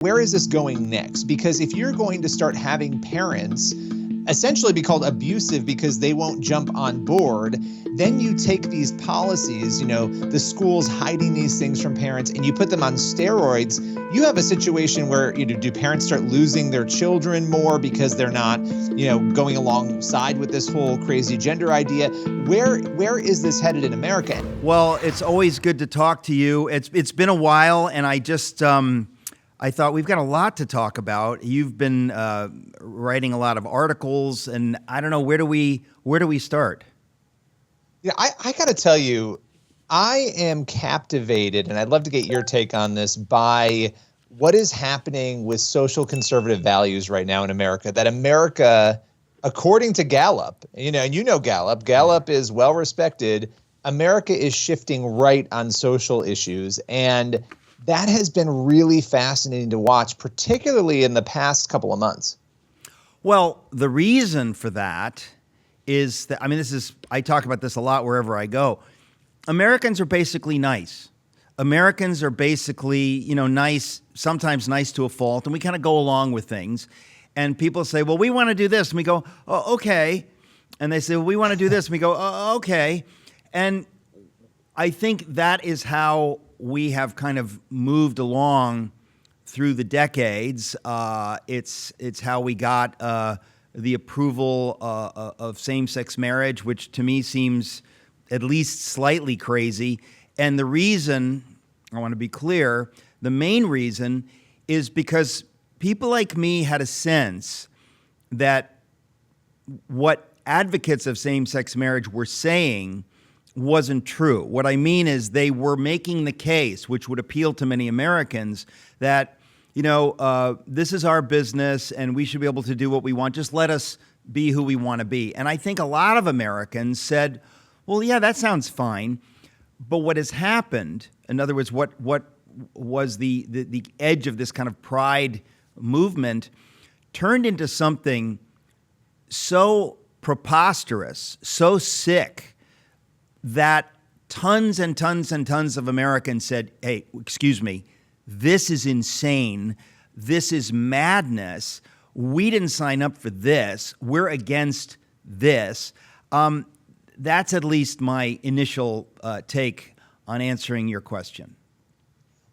where is this going next? Because if you're going to start having parents essentially be called abusive because they won't jump on board, then you take these policies, the schools hiding these things from parents, and you put them on steroids. You have a situation where, do parents start losing their children more because they're not, going alongside with this whole crazy gender idea? Where is this headed in America? Well, it's always good to talk to you. It's been a while, and I just I thought we've got a lot to talk about. You've been writing a lot of articles, and I don't know, where do we start? Yeah, I got to tell you, I am captivated, and I'd love to get your take on this, by what is happening with social conservative values right now in America. That America, according to Gallup, and Gallup is well respected. America is shifting right on social issues, and that has been really fascinating to watch, particularly in the past couple of months. Well, the reason for that is that, I talk about this a lot wherever I go. Americans are basically nice. Americans are basically, nice, sometimes nice to a fault, and we kind of go along with things. And people say, well, we want to do this. And we go, oh, okay. And they say, well, we want to do this. And we go, oh, okay. And I think that is how we have kind of moved along through the decades. It's how we got the approval of same-sex marriage, which to me seems at least slightly crazy. And the reason, I want to be clear, the main reason is because people like me had a sense that what advocates of same-sex marriage were saying wasn't true. What I mean is they were making the case, which would appeal to many Americans, that, this is our business and we should be able to do what we want. Just let us be who we want to be. And I think a lot of Americans said, well, yeah, that sounds fine. But what has happened, in other words, what was the edge of this kind of pride movement, turned into something so preposterous, so sick, that tons and tons and tons of Americans said, hey, excuse me, this is insane. This is madness. We didn't sign up for this. We're against this. That's at least my initial take on answering your question.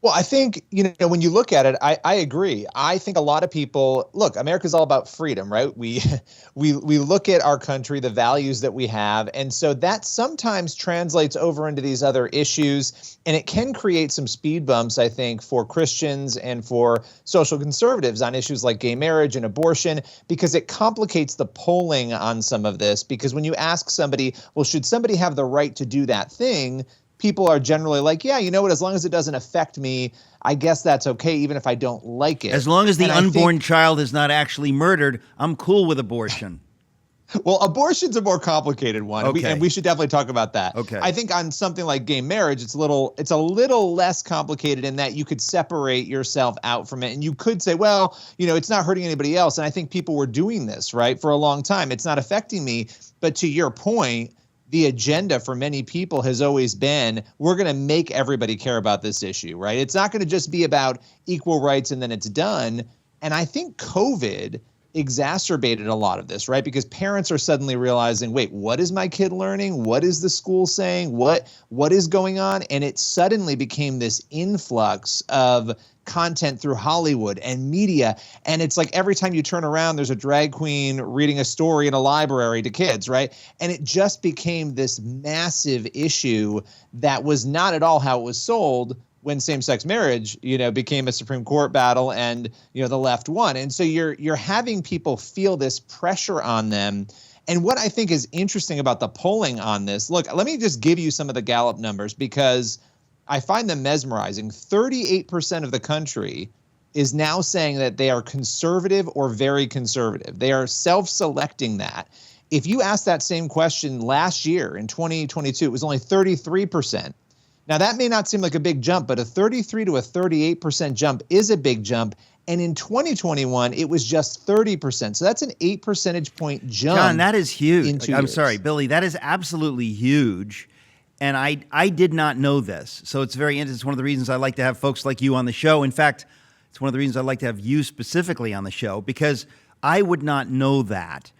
Well, I think, when you look at it, I agree. I think a lot of people, look, America's all about freedom, right? We look at our country, the values that we have. And so that sometimes translates over into these other issues. And it can create some speed bumps, I think, for Christians and for social conservatives on issues like gay marriage and abortion, because it complicates the polling on some of this. Because when you ask somebody, well, should somebody have the right to do that thing? People are generally like, yeah, you know what, as long as it doesn't affect me, I guess that's okay, even if I don't like it. As long as the unborn child is not actually murdered, I'm cool with abortion. Well, abortion's a more complicated one, okay. and we should definitely talk about that. Okay. I think on something like gay marriage, it's a little less complicated in that you could separate yourself out from it, and you could say, well, it's not hurting anybody else. And I think people were doing this, right, for a long time. It's not affecting me. But to your point, the agenda for many people has always been, we're going to make everybody care about this issue, right? It's not going to just be about equal rights and then it's done. And I think COVID exacerbated a lot of this, right? Because parents are suddenly realizing, wait, what is my kid learning? What is the school saying? What is going on? And it suddenly became this influx of content through Hollywood and media. And it's like every time you turn around, there's a drag queen reading a story in a library to kids, right? And it just became this massive issue that was not at all how it was sold when same-sex marriage, became a Supreme Court battle and, the left won. And so you're having people feel this pressure on them. And what I think is interesting about the polling on this, look, let me just give you some of the Gallup numbers because I find them mesmerizing. 38% of the country is now saying that they are conservative or very conservative. They are self-selecting that. If you asked that same question last year in 2022, it was only 33%. Now, that may not seem like a big jump, but a 33 to a 38% jump is a big jump. And in 2021, it was just 30%. So that's an 8 percentage point jump. John, that is huge. I'm years. Sorry, Billy, that is absolutely huge. And I did not know this. So it's very interesting. It's one of the reasons I like to have folks like you on the show. In fact, it's It's one of the reasons I'd like to have you specifically on the show, because I would not know that.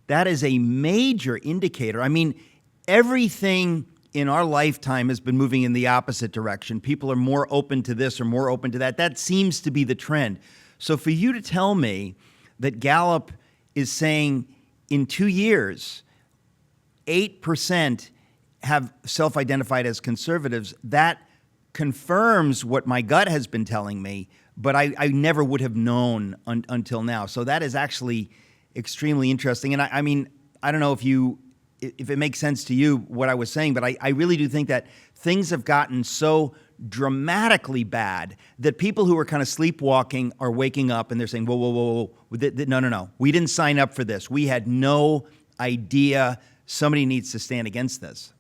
That is a major indicator. I mean, everything in our lifetime has been moving in the opposite direction. People are more open to this or more open to that. That seems to be the trend. So for you to tell me that Gallup is saying in 2 years, 8% have self-identified as conservatives, that confirms what my gut has been telling me, but I never would have known until now. So that is actually extremely interesting. And I mean, I don't know if it makes sense to you what I was saying, but I really do think that things have gotten so dramatically bad that people who are kind of sleepwalking are waking up and they're saying, whoa, no. We didn't sign up for this. We had no idea. Somebody needs to stand against this.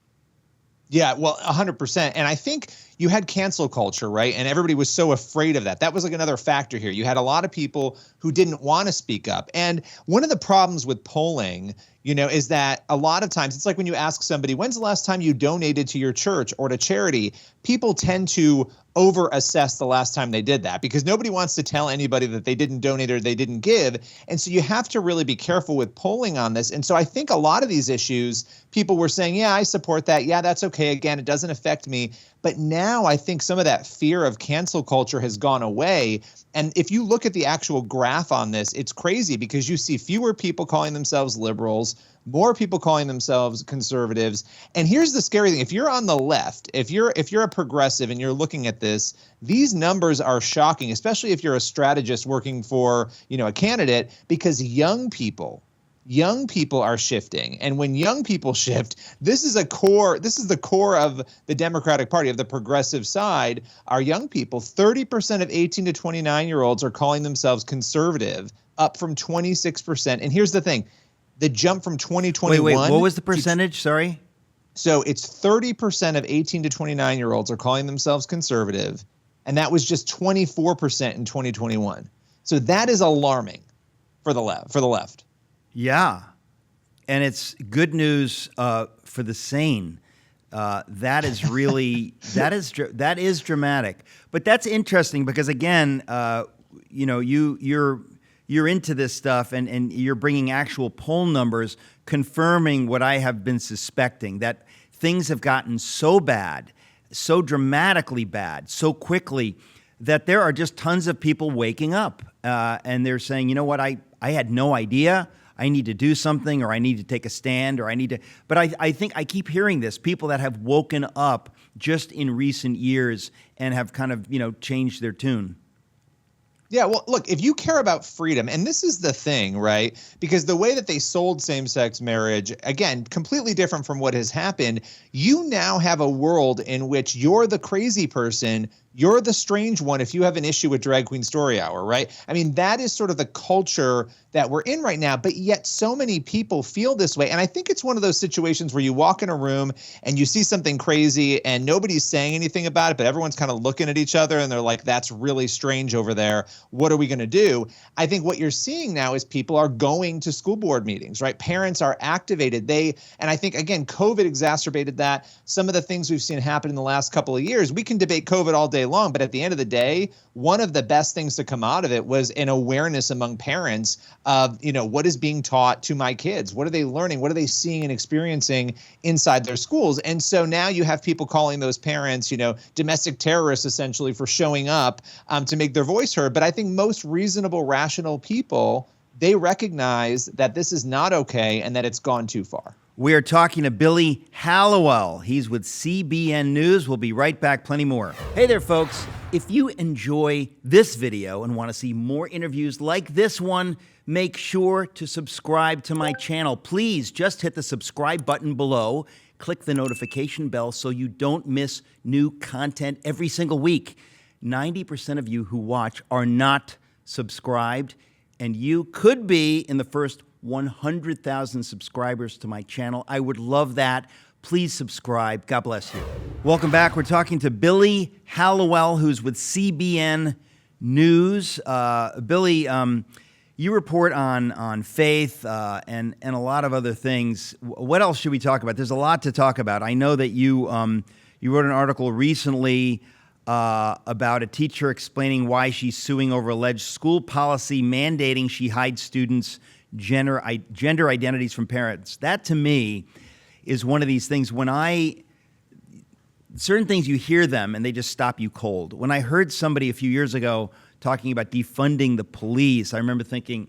Yeah, well, 100%. And I think you had cancel culture, right? And everybody was so afraid of that. That was like another factor here. You had a lot of people who didn't want to speak up. And one of the problems with polling, is that a lot of times it's like when you ask somebody, when's the last time you donated to your church or to charity? People tend to over-assess the last time they did that because nobody wants to tell anybody that they didn't donate or they didn't give. And so you have to really be careful with polling on this. And so I think a lot of these issues, people were saying, yeah, I support that. Yeah, that's okay. Again, it doesn't affect me. But now I think some of that fear of cancel culture has gone away. And if you look at the actual graph on this, it's crazy because you see fewer people calling themselves liberals, more people calling themselves conservatives. And here's the scary thing. If you're on the left, if you're a progressive and you're looking at this, these numbers are shocking, especially if you're a strategist working for, a candidate, because young people are shifting. And when young people shift, this is the core of the Democratic Party, of the progressive side, are young people. 30% of 18 to 29-year-olds are calling themselves conservative, up from 26%. And here's the thing. The jump from 2021. Wait, what was the percentage? Sorry. So it's 30% of 18 to 29-year-olds are calling themselves conservative, and that was just 24% in 2021. So that is alarming for the left. Yeah, and it's good news for the sane. That is really that is dramatic. But that's interesting because again, you're into this stuff and you're bringing actual poll numbers confirming what I have been suspecting, that things have gotten so bad, so dramatically bad, so quickly that there are just tons of people waking up and they're saying, you know what, I had no idea. I need to do something, or I need to take a stand, or I need to. But I think I keep hearing this, people that have woken up just in recent years and have kind of, changed their tune. Yeah, well, look, if you care about freedom, and this is the thing, right? Because the way that they sold same-sex marriage, again, completely different from what has happened, you now have a world in which you're the crazy person, you're the strange one if you have an issue with Drag Queen Story Hour, right? I mean, that is sort of the culture that we're in right now, but yet so many people feel this way. And I think it's one of those situations where you walk in a room and you see something crazy and nobody's saying anything about it, but everyone's kind of looking at each other and they're like, that's really strange over there. What are we going to do? I think what you're seeing now is people are going to school board meetings, right? Parents are activated. And I think, again, COVID exacerbated that. Some of the things we've seen happen in the last couple of years, we can debate COVID all day long, but at the end of the day, one of the best things to come out of it was an awareness among parents of, what is being taught to my kids? What are they learning? What are they seeing and experiencing inside their schools? And so now you have people calling those parents, domestic terrorists essentially for showing up to make their voice heard. But I think most reasonable, rational people, they recognize that this is not okay and that it's gone too far. We are talking to Billy Hallowell. He's with CBN News. We'll be right back. Plenty more. Hey there, folks. If you enjoy this video and want to see more interviews like this one, make sure to subscribe to my channel. Please just hit the subscribe button below. Click the notification bell so you don't miss new content every single week. 90% of you who watch are not subscribed, and you could be in the first 100,000 subscribers to my channel. I would love that. Please subscribe. God bless you. Welcome back. We're talking to Billy Hallowell, who's with CBN News. Billy, you report on faith and a lot of other things. What else should we talk about? There's a lot to talk about. I know that you wrote an article recently about a teacher explaining why she's suing over alleged school policy mandating she hide students' gender identities from parents. That, to me, is one of these things certain things you hear them and they just stop you cold. When I heard somebody a few years ago talking about defunding the police, I remember thinking,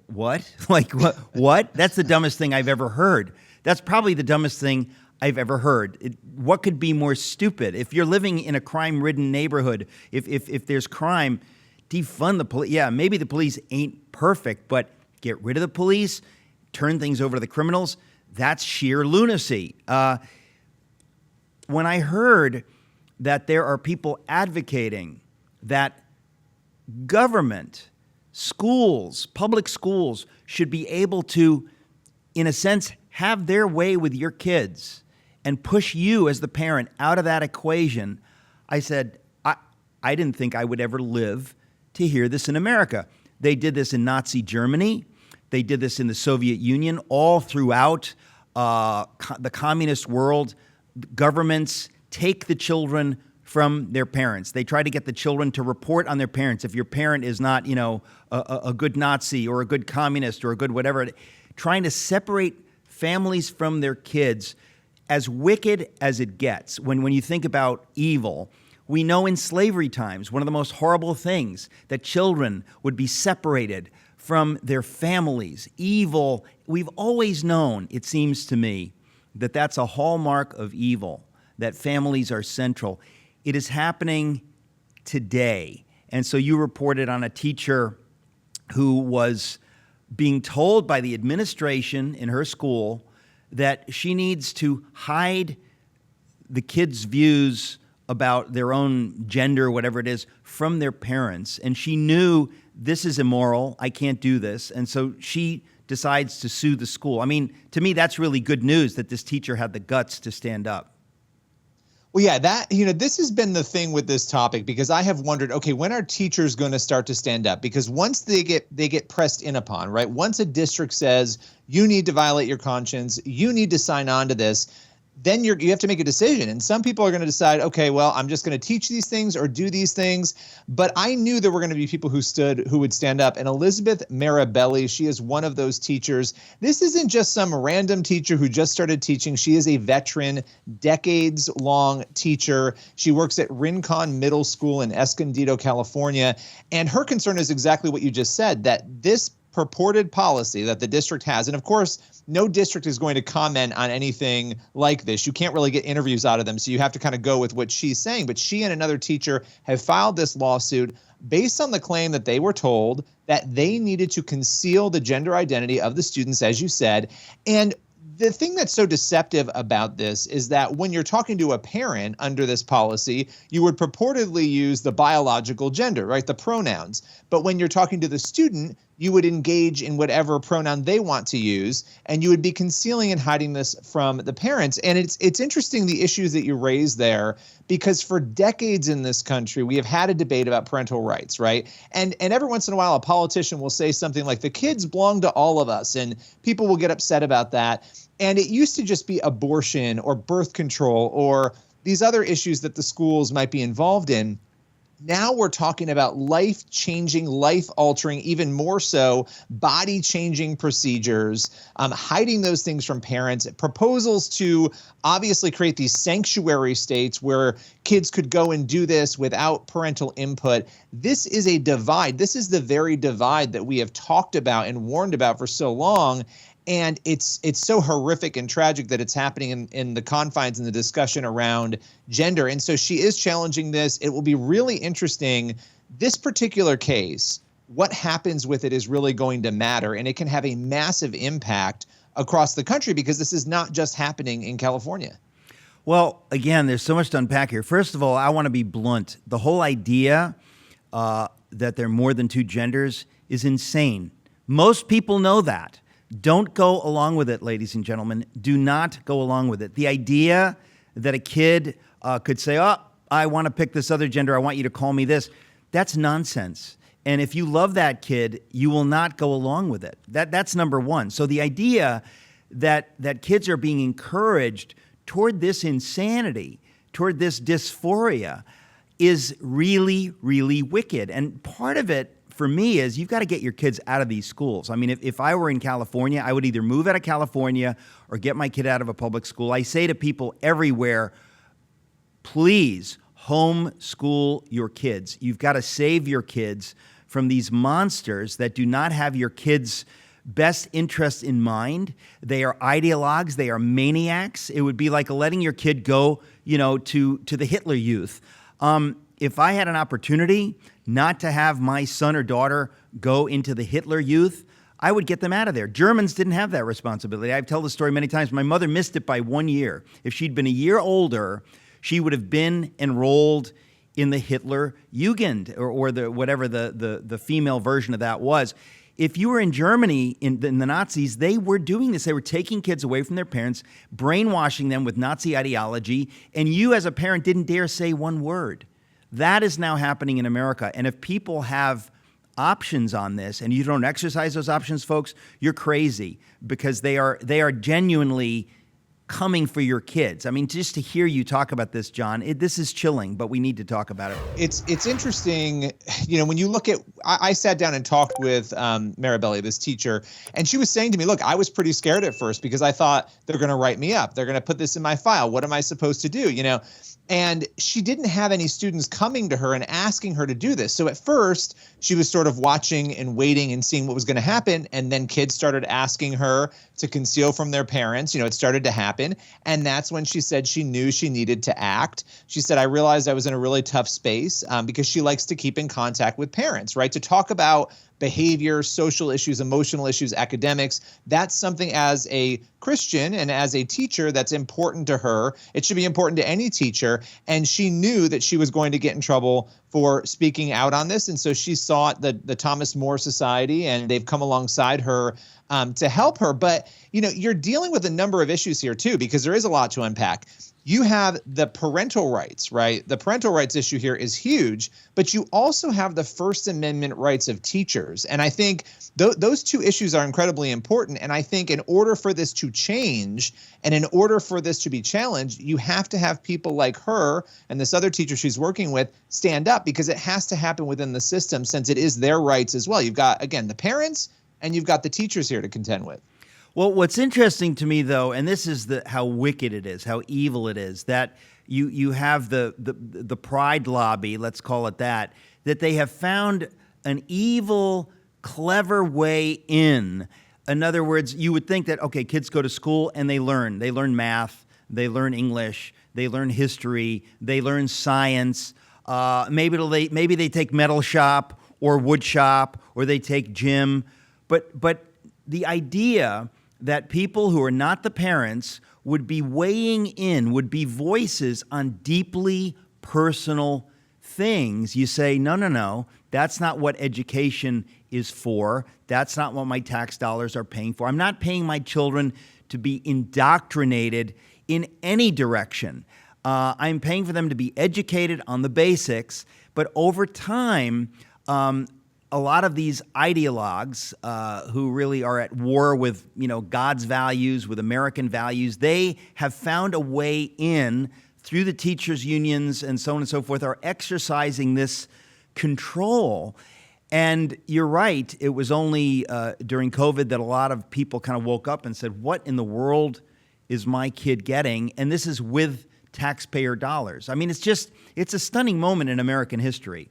what? Like, what? That's the dumbest thing I've ever heard. That's probably the dumbest thing I've ever heard. What could be more stupid? If you're living in a crime-ridden neighborhood, if there's crime, defund the police. Yeah, maybe the police ain't perfect, but get rid of the police, turn things over to the criminals. That's sheer lunacy. When I heard that there are people advocating that government, schools, public schools should be able to, in a sense, have their way with your kids and push you as the parent out of that equation, I said, I didn't think I would ever live to hear this in America. They did this in Nazi Germany. They did this in the Soviet Union, all throughout the communist world. Governments take the children from their parents. They try to get the children to report on their parents. If your parent is not, a good Nazi or a good communist or a good whatever, trying to separate families from their kids, as wicked as it gets. When you think about evil, we know in slavery times, one of the most horrible things, that children would be separated from their families. Evil, we've always known, it seems to me, that that's a hallmark of evil, that families are central. It is happening today. And so you reported on a teacher who was being told by the administration in her school that she needs to hide the kids' views about their own gender, whatever it is, from their parents. And she knew this is immoral, I can't do this. And so she decides to sue the school. I mean, to me, that's really good news that this teacher had the guts to stand up. Well, yeah, this has been the thing with this topic, because I have wondered, okay, when are teachers going to start to stand up? Because once they get pressed in upon, right? Once a district says you need to violate your conscience, you need to sign on to this, then you have to make a decision. And some people are going to decide, okay, well, I'm just going to teach these things or do these things. But I knew there were going to be people who would stand up. And Elizabeth Marabelli, she is one of those teachers. This isn't just some random teacher who just started teaching. She is a veteran, decades-long teacher. She works at Rincon Middle School in Escondido, California. And her concern is exactly what you just said, that this purported policy that the district has, and of course, no district is going to comment on anything like this. You can't really get interviews out of them, so you have to kind of go with what she's saying. But she and another teacher have filed this lawsuit based on the claim that they were told that they needed to conceal the gender identity of the students, as you said. And the thing that's so deceptive about this is that when you're talking to a parent under this policy, you would purportedly use the biological gender, right? The pronouns. But when you're talking to the student, you would engage in whatever pronoun they want to use, and you would be concealing and hiding this from the parents. And it's interesting, the issues that you raised there, because for decades in this country, we have had a debate about parental rights, right? And every once in a while, a politician will say something like, the kids belong to all of us, and people will get upset about that. And it used to just be abortion or birth control or these other issues that the schools might be involved in. Now we're talking about life-changing, life-altering, even more so, body-changing procedures, hiding those things from parents, proposals to obviously create these sanctuary states where kids could go and do this without parental input. This is a divide. This is the very divide that we have talked about and warned about for so long. And it's so horrific and tragic that it's happening in the confines and the discussion around gender. And so she is challenging this. It will be really interesting. This particular case, what happens with it is really going to matter. And it can have a massive impact across the country, because this is not just happening in California. Well, again, there's so much to unpack here. First of all, I want to be blunt. The whole idea that there are more than two genders is insane. Most people know that. Don't go along with it, ladies and gentlemen. Do not go along with it. The idea that a kid could say, oh, I want to pick this other gender, I want you to call me this, that's nonsense. And if you love that kid, you will not go along with it. That's number one. So the idea that kids are being encouraged toward this insanity, toward this dysphoria, is really, really wicked. And part of it for me is you've got to get your kids out of these schools. I mean, if I were in California, I would either move out of California or get my kid out of a public school. I say to people everywhere, please homeschool your kids. You've got to save your kids from these monsters that do not have your kids' best interests in mind. They are ideologues. They are maniacs. It would be like letting your kid go, to the Hitler Youth. If I had an opportunity not to have my son or daughter go into the Hitler Youth, I would get them out of there. Germans didn't have that responsibility. I've told the story many times. My mother missed it by 1 year. If she'd been a year older, she would have been enrolled in the Hitler Jugend or the whatever the female version of that was. If you were in Germany in the Nazis, they were doing this. They were taking kids away from their parents, brainwashing them with Nazi ideology, and you as a parent didn't dare say one word. That is now happening in America. And if people have options on this and you don't exercise those options, folks, you're crazy, because they are genuinely coming for your kids. I mean, just to hear you talk about this, John, this is chilling, but we need to talk about it. It's interesting, when you look at, I sat down and talked with Maribelli, this teacher, and she was saying to me, look, I was pretty scared at first because I thought they're going to write me up. They're going to put this in my file. What am I supposed to do? And she didn't have any students coming to her and asking her to do this. So at first, she was sort of watching and waiting and seeing what was going to happen. And then kids started asking her to conceal from their parents. It started to happen. And that's when she said she knew she needed to act. She said, I realized I was in a really tough space because she likes to keep in contact with parents, right? To talk about behavior, social issues, emotional issues, academics. That's something as a Christian and as a teacher that's important to her. It should be important to any teacher. And she knew that she was going to get in trouble for speaking out on this. And so she sought the Thomas More Society, and they've come alongside her to help her. But, you're dealing with a number of issues here, too, because there is a lot to unpack. You have the parental rights, right? The parental rights issue here is huge, but you also have the First Amendment rights of teachers. And I think those two issues are incredibly important. And I think in order for this to change and in order for this to be challenged, you have to have people like her and this other teacher she's working with stand up, because it has to happen within the system, since it is their rights as well. You've got, again, the parents and you've got the teachers here to contend with. Well, what's interesting to me, though, and this is how wicked it is, how evil it is, that you have the pride lobby, let's call it that they have found an evil, clever way in. In other words, you would think that, okay, kids go to school and they learn math, they learn English, they learn history, they learn science. Maybe they take metal shop or wood shop, or they take gym, but the idea that people who are not the parents would be weighing in, would be voices on deeply personal things. You say, no, that's not what education is for. That's not what my tax dollars are paying for. I'm not paying my children to be indoctrinated in any direction. I'm paying for them to be educated on the basics, but over time, a lot of these ideologues who really are at war with, God's values, with American values, they have found a way in through the teachers' unions and so on and so forth, are exercising this control. And you're right, it was only during COVID that a lot of people kind of woke up and said, what in the world is my kid getting? And this is with taxpayer dollars. I mean, it's a stunning moment in American history.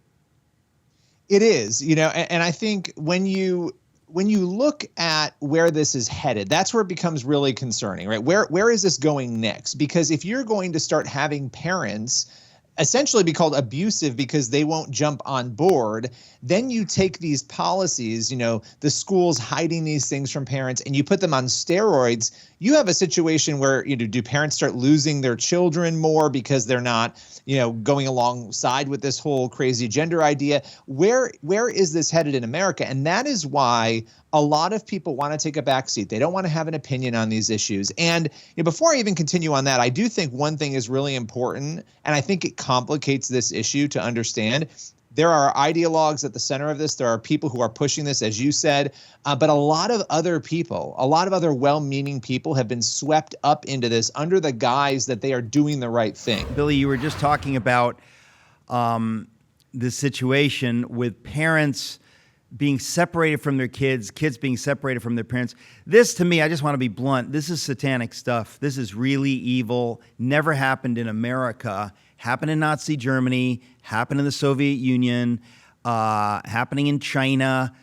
It is, and I think when you look at where this is headed, that's where it becomes really concerning, right? Where is this going next? Because if you're going to start having parents essentially be called abusive because they won't jump on board, then you take these policies, the schools hiding these things from parents, and you put them on steroids. You have a situation where, do parents start losing their children more because they're not, going alongside with this whole crazy gender idea? Where is this headed in America? And that is why a lot of people want to take a backseat. They don't want to have an opinion on these issues. And before I even continue on that, I do think one thing is really important, and I think it complicates this issue to understand. There are ideologues at the center of this. There are people who are pushing this, as you said, but a lot of other people, a lot of other well-meaning people have been swept up into this under the guise that they are doing the right thing. Billy, you were just talking about this situation with parents being separated from their kids, kids being separated from their parents. This, to me, I just want to be blunt, this is satanic stuff. This is really evil. Never happened in America. Happened in Nazi Germany, happened in the Soviet Union, happening in China,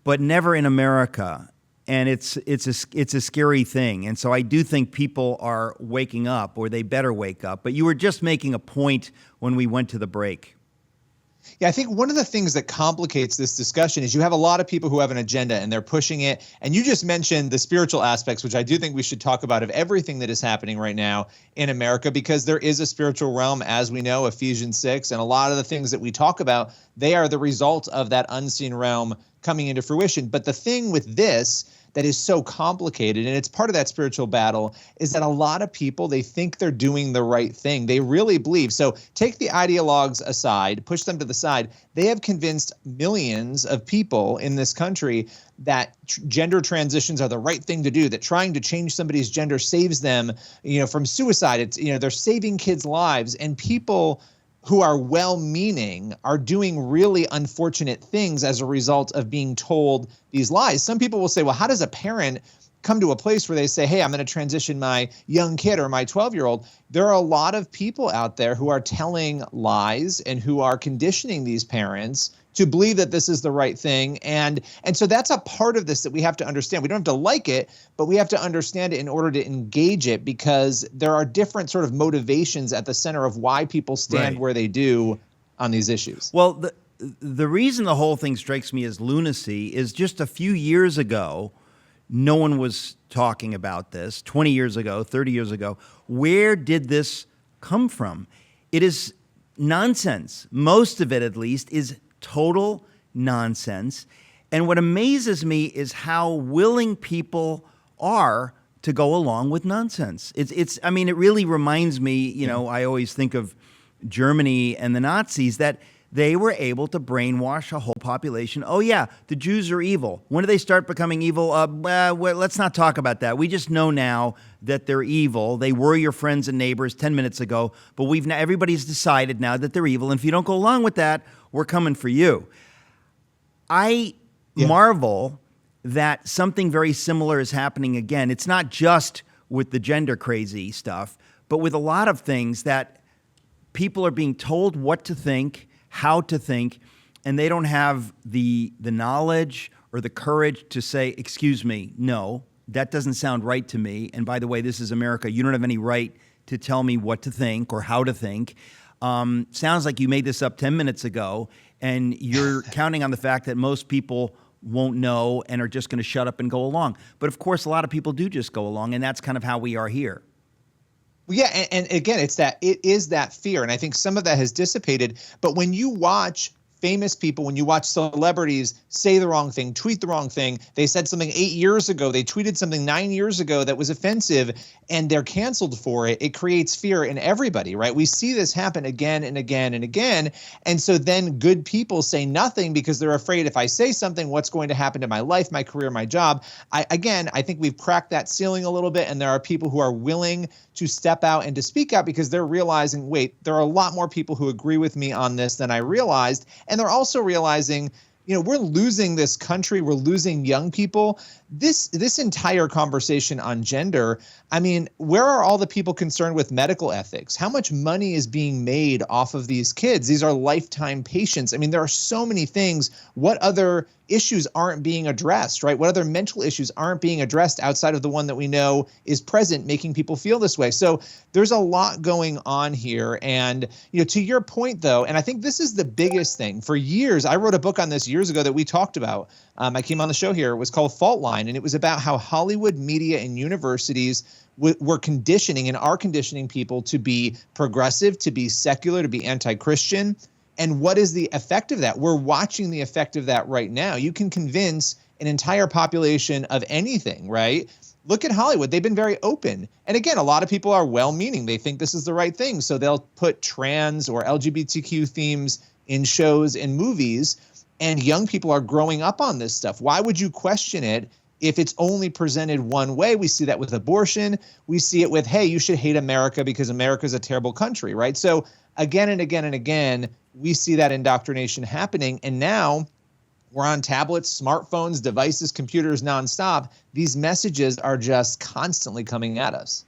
but never in America. And it's a scary thing. And so I do think people are waking up, or they better wake up. But you were just making a point when we went to the break. Yeah, I think one of the things that complicates this discussion is you have a lot of people who have an agenda and they're pushing it. And you just mentioned the spiritual aspects, which I do think we should talk about, of everything that is happening right now in America, because there is a spiritual realm, as we know, Ephesians 6. And a lot of the things that we talk about, they are the result of that unseen realm coming into fruition. But the thing with this that is so complicated, and it's part of that spiritual battle, is that a lot of people, they think they're doing the right thing. They really believe. So take the ideologues aside, push them to the side. They have convinced millions of people in this country that gender transitions are the right thing to do, that trying to change somebody's gender saves them, from suicide. It's, they're saving kids' lives, and people who are well-meaning are doing really unfortunate things as a result of being told these lies. Some people will say, well, how does a parent come to a place where they say, hey, I'm going to transition my young kid or my 12-year-old? There are a lot of people out there who are telling lies and who are conditioning these parents to believe that this is the right thing. And so that's a part of this that we have to understand. We don't have to like it, but we have to understand it in order to engage it, because there are different sort of motivations at the center of why people stand where they do on these issues. Well, the reason the whole thing strikes me as lunacy is just a few years ago, no one was talking about this. 20 years ago, 30 years ago. Where did this come from? It is nonsense. Most of it, at least, is total nonsense. And what amazes me is how willing people are to go along with nonsense. I mean, it really reminds me, I always think of Germany and the Nazis, that they were able to brainwash a whole population. Oh yeah, the Jews are evil. When do they start becoming evil? Well, let's not talk about that. We just know now that they're evil. They were your friends and neighbors 10 minutes ago, but everybody's decided now that they're evil. And if you don't go along with that, we're coming for you. I marvel that something very similar is happening again. It's not just with the gender crazy stuff, but with a lot of things that people are being told what to think, how to think, and they don't have the knowledge or the courage to say, excuse me, no, that doesn't sound right to me. And by the way, this is America. You don't have any right to tell me what to think or how to think. Sounds like you made this up 10 minutes ago, and you're counting on the fact that most people won't know and are just going to shut up and go along. But of course, a lot of people do just go along, and that's kind of how we are here. Well, yeah, and again, it is that fear, and I think some of that has dissipated. But when you watch famous people, when you watch celebrities say the wrong thing, tweet the wrong thing, they said something 8 years ago, they tweeted something 9 years ago that was offensive, and they're canceled for it, it creates fear in everybody, right? We see this happen again and again and again. And so then good people say nothing because they're afraid, if I say something, what's going to happen to my life, my career, my job? I think we've cracked that ceiling a little bit, and there are people who are willing to step out and to speak out because they're realizing, wait, there are a lot more people who agree with me on this than I realized. And they're also realizing, we're losing this country. We're losing young people. This entire conversation on gender, I mean, where are all the people concerned with medical ethics? How much money is being made off of these kids? These are lifetime patients. I mean, there are so many things. What other issues aren't being addressed, right? What other mental issues aren't being addressed outside of the one that we know is present, making people feel this way? So there's a lot going on here. And, to your point, though, and I think this is the biggest thing. For years, I wrote a book on this years ago that we talked about. I came on the show here. It was called Fault Line, and it was about how Hollywood, media, and universities were conditioning and are conditioning people to be progressive, to be secular, to be anti-Christian. And what is the effect of that? We're watching the effect of that right now. You can convince an entire population of anything, right? Look at Hollywood. They've been very open. And again, a lot of people are well-meaning. They think this is the right thing. So they'll put trans or LGBTQ themes in shows and movies. And young people are growing up on this stuff. Why would you question it if it's only presented one way? We see that with abortion. We see it with, hey, you should hate America because America is a terrible country, right? So again and again and again, we see that indoctrination happening. And now we're on tablets, smartphones, devices, computers nonstop. These messages are just constantly coming at us.